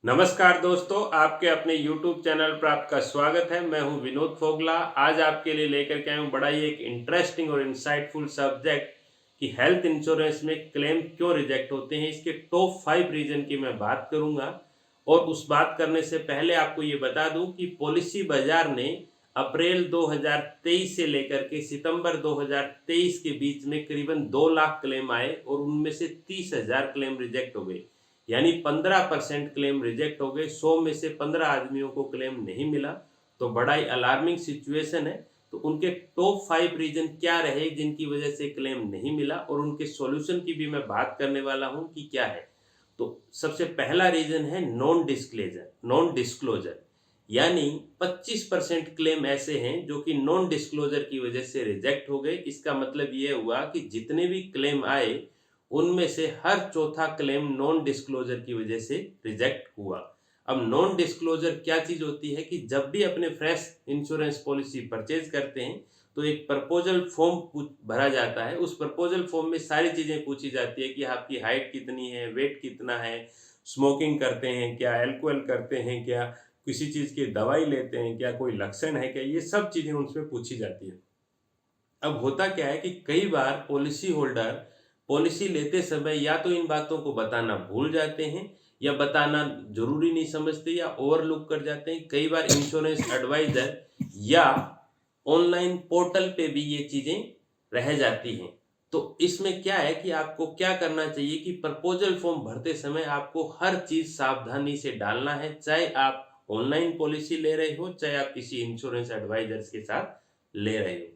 नमस्कार दोस्तों, आपके अपने YouTube चैनल पर आपका स्वागत है। मैं हूं विनोद फोगला। आज आपके लिए लेकर के आया हूं बड़ा ही एक इंटरेस्टिंग और इंसाइटफुल सब्जेक्ट कि हेल्थ इंश्योरेंस में क्लेम क्यों रिजेक्ट होते हैं। इसके टॉप 5 रीजन की मैं बात करूंगा। और उस बात करने से पहले आपको ये बता दूं कि पॉलिसी बाजार ने अप्रैल 2023 से लेकर के सितंबर 2023 के बीच में करीबन 2 लाख क्लेम आए और उनमें से 30,000 क्लेम रिजेक्ट हो गए। यानी 15% क्लेम रिजेक्ट हो गए। 100 में से 15 आदमियों को क्लेम नहीं मिला। तो बड़ा ही अलार्मिंग सिचुएशन है। तो उनके टॉप 5 रीजन क्या रहे जिनकी वजह से क्लेम नहीं मिला और उनके सॉल्यूशन की भी मैं बात करने वाला हूं कि क्या है। तो सबसे पहला रीजन है नॉन डिस्क्लोजर। यानी 25% क्लेम ऐसे हैं जो कि नॉन डिस्क्लोजर की वजह से रिजेक्ट हो गए। इसका मतलब ये हुआ कि जितने भी क्लेम आए उनमें से हर चौथा क्लेम नॉन डिस्क्लोजर की वजह से रिजेक्ट हुआ। अब नॉन डिस्क्लोजर क्या चीज होती है कि जब भी अपने फ्रेश इंश्योरेंस पॉलिसी परचेज करते हैं तो एक प्रपोजल फॉर्म भरा जाता है। उस प्रपोजल फॉर्म में सारी चीजें पूछी जाती है कि आपकी हाइट कितनी है, वेट कितना है, स्मोकिंग करते हैं क्या, एल्कोहल करते हैं क्या, किसी चीज की दवाई लेते हैं क्या, कोई लक्षण है क्या, ये सब चीजें उनसे पूछी जाती है। अब होता क्या है कि कई बार पॉलिसी होल्डर पॉलिसी लेते समय या तो इन बातों को बताना भूल जाते हैं या बताना जरूरी नहीं समझते या ओवरलुक कर जाते हैं। कई बार इंश्योरेंस एडवाइजर या ऑनलाइन पोर्टल पे भी ये चीजें रह जाती हैं। तो इसमें क्या है कि आपको क्या करना चाहिए कि प्रपोजल फॉर्म भरते समय आपको हर चीज सावधानी से डालना है, चाहे आप ऑनलाइन पॉलिसी ले रहे हो चाहे आप किसी इंश्योरेंस एडवाइजर्स के साथ ले रहे हो।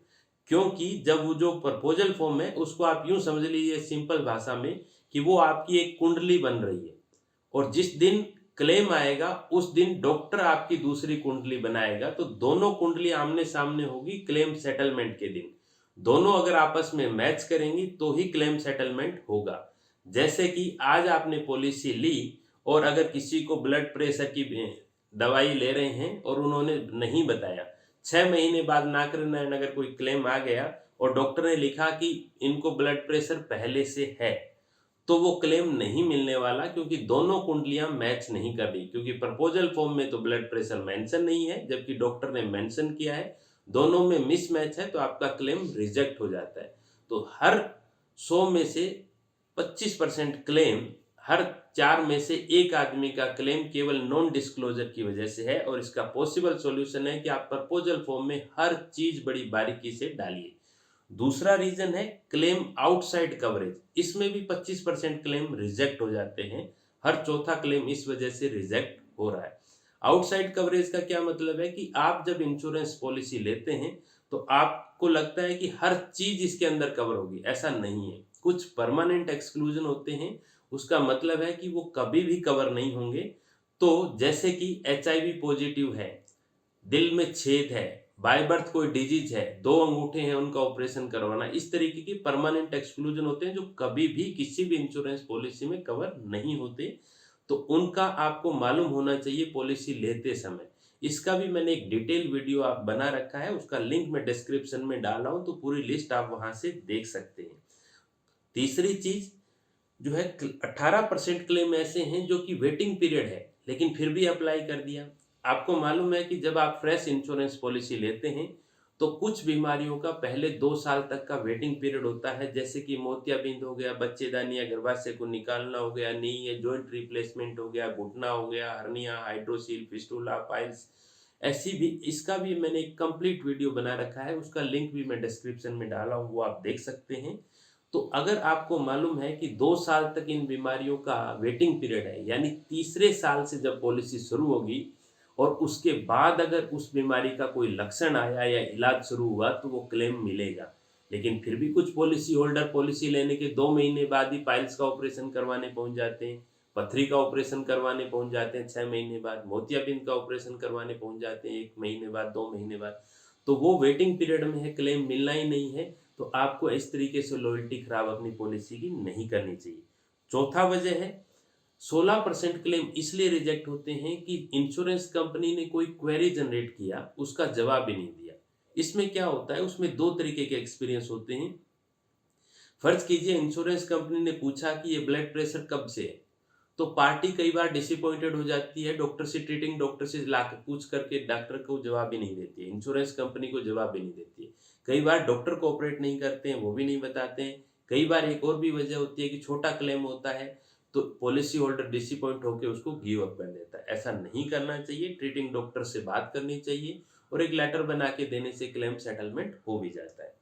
क्योंकि जब वो जो प्रपोजल फॉर्म है उसको आप यूं समझ लीजिए सिंपल भाषा में कि वो आपकी एक कुंडली बन रही है और जिस दिन क्लेम आएगा उस दिन डॉक्टर आपकी दूसरी कुंडली बनाएगा। तो दोनों कुंडली आमने सामने होगी क्लेम सेटलमेंट के दिन। दोनों अगर आपस में मैच करेंगी तो ही क्लेम सेटलमेंट होगा। जैसे कि आज आपने पॉलिसी ली और अगर किसी को ब्लड प्रेशर की दवाई ले रहे हैं और उन्होंने नहीं बताया, 6 महीने बाद नाकरनैन अगर कोई क्लेम आ गया और डॉक्टर ने लिखा कि इनको ब्लड प्रेशर पहले से है, तो वो क्लेम नहीं मिलने वाला क्योंकि दोनों कुंडलियां मैच नहीं कर रही। क्योंकि प्रपोजल फॉर्म में तो ब्लड प्रेशर मेंशन नहीं है जबकि डॉक्टर ने मेंशन किया है, दोनों में मिसमैच है तो आपका क्लेम रिजेक्ट हो जाता है। तो हर 100 में से 25% क्लेम, हर 4 में से एक आदमी का क्लेम केवल नॉन डिस्क्लोजर की वजह से है। और इसका पॉसिबल सॉल्यूशन है कि आप प्रपोजल फॉर्म में हर चीज बड़ी बारीकी से डालिए। दूसरा रीजन है क्लेम आउटसाइड कवरेज। इसमें भी 25% क्लेम रिजेक्ट हो जाते हैं। हर चौथा क्लेम इस वजह से रिजेक्ट हो रहा है। आउटसाइड कवरेज का क्या मतलब है कि आप जब इंश्योरेंस पॉलिसी लेते हैं तो आपको लगता है कि हर चीज इसके अंदर कवर होगी, ऐसा नहीं है। कुछ परमानेंट एक्सक्लूजन होते हैं, उसका मतलब है कि वो कभी भी कवर नहीं होंगे। तो जैसे कि HIV पॉजिटिव है, दिल में छेद है, बाय बर्थ कोई डिजीज है, 2 अंगूठे हैं उनका ऑपरेशन करवाना, इस तरीके की परमानेंट एक्सक्लूजन होते हैं जो कभी भी किसी भी इंश्योरेंस पॉलिसी में कवर नहीं होते। तो उनका आपको मालूम होना चाहिए पॉलिसी लेते समय। इसका भी मैंने एक डिटेल वीडियो आप बना रखा है, उसका लिंक मैं डिस्क्रिप्शन में डाला हूं, तो पूरी लिस्ट आप वहां से देख सकते हैं। तीसरी चीज जो है, 18% क्लेम ऐसे हैं जो कि वेटिंग पीरियड है लेकिन फिर भी अप्लाई कर दिया। आपको मालूम है कि जब आप फ्रेश इंश्योरेंस पॉलिसी लेते हैं तो कुछ बीमारियों का पहले 2 साल तक का वेटिंग पीरियड होता है। जैसे कि मोतियाबिंद हो गया, बच्चेदानी या गर्भाशय को निकालना हो गया, नी या जॉइंट रिप्लेसमेंट हो गया, घुटना हो गया, हर्निया, हाइड्रोसील, फिस्टुला, पाइल्स, ऐसी भी। इसका भी मैंने एक कंप्लीट वीडियो बना रखा है, उसका लिंक भी मैं डिस्क्रिप्शन में डाला हूँ, वो आप देख सकते हैं। तो अगर आपको मालूम है कि 2 साल तक इन बीमारियों का वेटिंग पीरियड है, यानी तीसरे साल से जब पॉलिसी शुरू होगी और उसके बाद अगर उस बीमारी का कोई लक्षण आया या इलाज शुरू हुआ तो वो क्लेम मिलेगा। लेकिन फिर भी कुछ पॉलिसी होल्डर पॉलिसी लेने के 2 महीने बाद ही पाइल्स का ऑपरेशन करवाने पहुंच जाते हैं, पथरी का ऑपरेशन करवाने पहुंच जाते हैं 6 महीने बाद, मोतियाबिंद का ऑपरेशन करवाने पहुंच जाते हैं 1 महीने बाद, 2 महीने बाद। तो वो वेटिंग पीरियड में है, क्लेम मिलना ही नहीं है। तो आपको इस तरीके से लॉयल्टी खराब अपनी पॉलिसी की नहीं करनी चाहिए। चौथा वजह है, 16% क्लेम इसलिए रिजेक्ट होते हैं कि इंश्योरेंस कंपनी ने कोई क्वेरी जनरेट किया, उसका जवाब ही नहीं दिया। इसमें क्या होता है, उसमें 2 तरीके के एक्सपीरियंस होते हैं। फर्ज कीजिए इंश्योरेंस कंपनी ने पूछा कि ये ब्लड प्रेशर कब से है, तो पार्टी कई बार डिसअपॉइंटेड हो जाती है, डॉक्टर से ट्रीटिंग डॉक्टर से ला के पूछ करके डॉक्टर को जवाब भी नहीं देती है, इंश्योरेंस कंपनी को जवाब भी नहीं देती है। कई बार डॉक्टर कोऑपरेट नहीं करते हैं, वो भी नहीं बताते हैं। कई बार एक और भी वजह होती है कि छोटा क्लेम होता है तो पॉलिसी होल्डर डिसअपॉइंट होकर उसको गिव अप कर देता है। ऐसा नहीं करना चाहिए, ट्रीटिंग डॉक्टर से बात करनी चाहिए और एक लेटर बना के देने से क्लेम सेटलमेंट हो भी जाता है।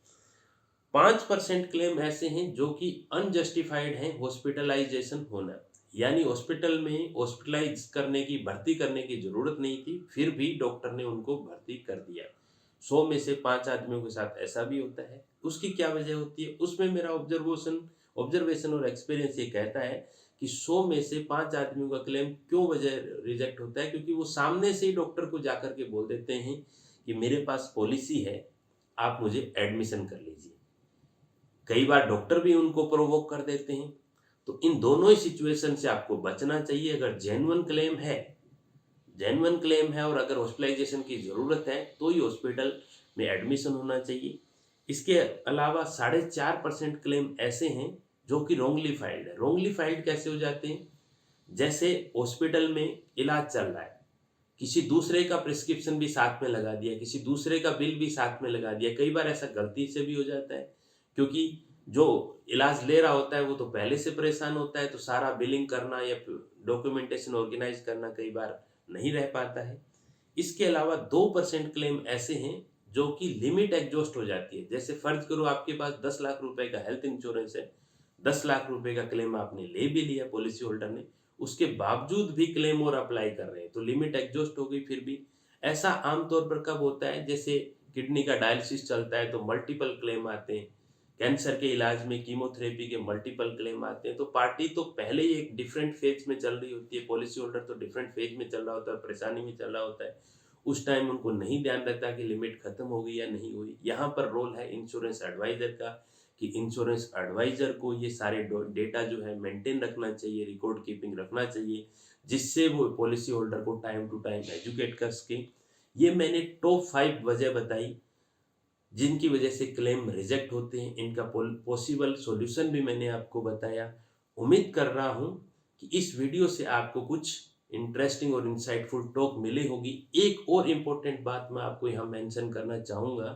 5% क्लेम ऐसे हैं जो कि अनजस्टिफाइड हैं, हॉस्पिटलाइजेशन होना, यानी हॉस्पिटल में हॉस्पिटलाइज करने की, भर्ती करने की जरूरत नहीं थी, फिर भी डॉक्टर ने उनको भर्ती कर दिया। 100 में से 5 आदमियों के साथ ऐसा भी होता है। उसकी क्या वजह होती है? उसमें मेरा ऑब्जर्वेशन और एक्सपीरियंस ये कहता है कि 100 में से 5 आदमियों का क्लेम क्यों वजह रिजेक्ट होता है, क्योंकि वो सामने से ही डॉक्टर को जाकर के बोल देते हैं कि मेरे पास पॉलिसी है, आप मुझे एडमिशन कर लीजिए। कई बार डॉक्टर भी उनको प्रोवोक कर देते हैं। तो इन दोनों ही सिचुएशन से आपको बचना चाहिए। अगर जेन्युइन क्लेम है और अगर हॉस्पिटलाइजेशन की ज़रूरत है तो ही हॉस्पिटल में एडमिशन होना चाहिए। इसके अलावा 4.5% क्लेम ऐसे हैं जो कि रॉन्गली फाइल्ड है। रॉन्गली फाइल्ड कैसे हो जाते हैं? जैसे हॉस्पिटल में इलाज चल रहा है, किसी दूसरे का प्रिस्क्रिप्शन भी साथ में लगा दिया, किसी दूसरे का बिल भी साथ में लगा दिया। कई बार ऐसा गलती से भी हो जाता है, क्योंकि जो इलाज ले रहा होता है वो तो पहले से परेशान होता है, तो सारा बिलिंग करना या डॉक्यूमेंटेशन ऑर्गेनाइज करना कई बार नहीं रह पाता है। इसके अलावा 2% क्लेम ऐसे हैं जो कि लिमिट एग्जॉस्ट हो जाती है। जैसे फर्ज करो आपके पास 10 लाख रुपए का हेल्थ इंश्योरेंस है, 10 लाख रुपए का क्लेम आपने ले भी लिया पॉलिसी होल्डर ने, उसके बावजूद भी क्लेम और अप्लाई कर रहे हैं तो लिमिट एग्जॉस्ट हो गई। फिर भी ऐसा आमतौर पर कब होता है? जैसे किडनी का डायलिसिस चलता है तो मल्टीपल क्लेम आते हैं, कैंसर के इलाज में कीमोथेरेपी के मल्टीपल क्लेम आते हैं। तो पार्टी तो पहले ही एक डिफरेंट फेज में चल रही होती है, पॉलिसी होल्डर तो डिफरेंट फेज में चल रहा होता है, परेशानी में चल रहा होता है। उस टाइम उनको नहीं ध्यान रहता कि लिमिट खत्म हो गई या नहीं हुई। यहाँ पर रोल है इंश्योरेंस एडवाइजर का कि इंश्योरेंस एडवाइजर को ये सारे डेटा जो है मेंटेन रखना चाहिए, रिकॉर्ड कीपिंग रखना चाहिए, जिससे वो पॉलिसी होल्डर को टाइम टू टाइम एजुकेट कर सके। ये मैंने टॉप 5 वजह बताई जिनकी वजह से क्लेम रिजेक्ट होते हैं। इनका पॉसिबल सॉल्यूशन भी मैंने आपको बताया। उम्मीद कर रहा हूँ कि इस वीडियो से आपको कुछ इंटरेस्टिंग और इंसाइटफुल टॉक मिली होगी। एक और इम्पोर्टेंट बात मैं आपको यहाँ मेंशन करना चाहूँगा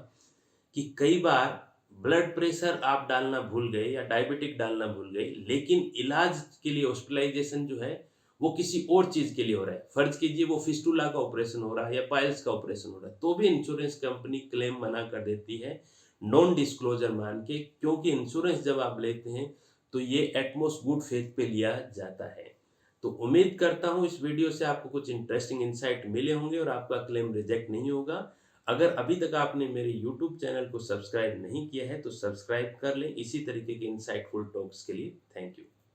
कि कई बार ब्लड प्रेशर आप डालना भूल गए या डायबिटिक डालना भूल गए, लेकिन इलाज के लिए हॉस्पिटलाइजेशन जो है वो किसी और चीज के लिए हो रहा है। फर्ज कीजिए वो फिस्टुला का ऑपरेशन हो रहा है या पाइल्स का ऑपरेशन हो रहा है, तो भी इंश्योरेंस कंपनी क्लेम मना कर देती है नॉन डिस्क्लोजर मान के, क्योंकि इंश्योरेंस जब आप लेते हैं तो ये एटमोस्ट गुड फेथ पे लिया जाता है। तो उम्मीद करता हूँ इस वीडियो से आपको कुछ इंटरेस्टिंग इंसाइट मिले होंगे और आपका क्लेम रिजेक्ट नहीं होगा। अगर अभी तक आपने मेरे YouTube चैनल को सब्सक्राइब नहीं किया है तो सब्सक्राइब कर लें इसी तरीके के इंसाइटफुल टॉक्स के लिए। Thank you.